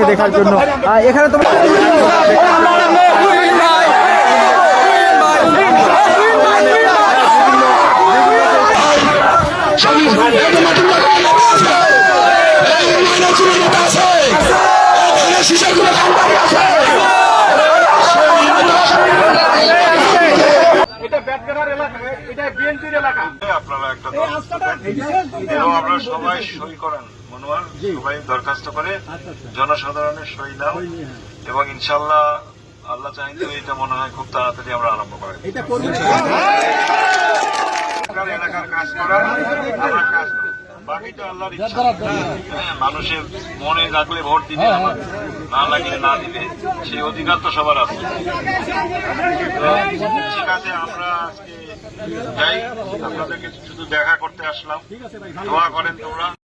দেখার জন্য। এখানে তোমরা আপনারা একটা আপনারা সবাই সই করেন, মনোয়ার সবাই দরখাস্ত করে জনসাধারণের সই নাও এবং ইনশাল্লাহ আল্লাহ চাইলে এটা মনে হয় খুব তাড়াতাড়ি আমরা আরম্ভ করি। এলাকার কাজ করার আমরা কাজ করি, বাকিটা আল্লাহর ইচ্ছা। মানুষের মনে লাগলে ভোট দিবে, না লাগলে না দিবে, সেই অধিকার তো সবার আছে। ঠিক আছে, আমরা আজকে যাই, আপনাদেরকে শুধু দেখা করতে আসলাম। দোয়া করেন তোমরা।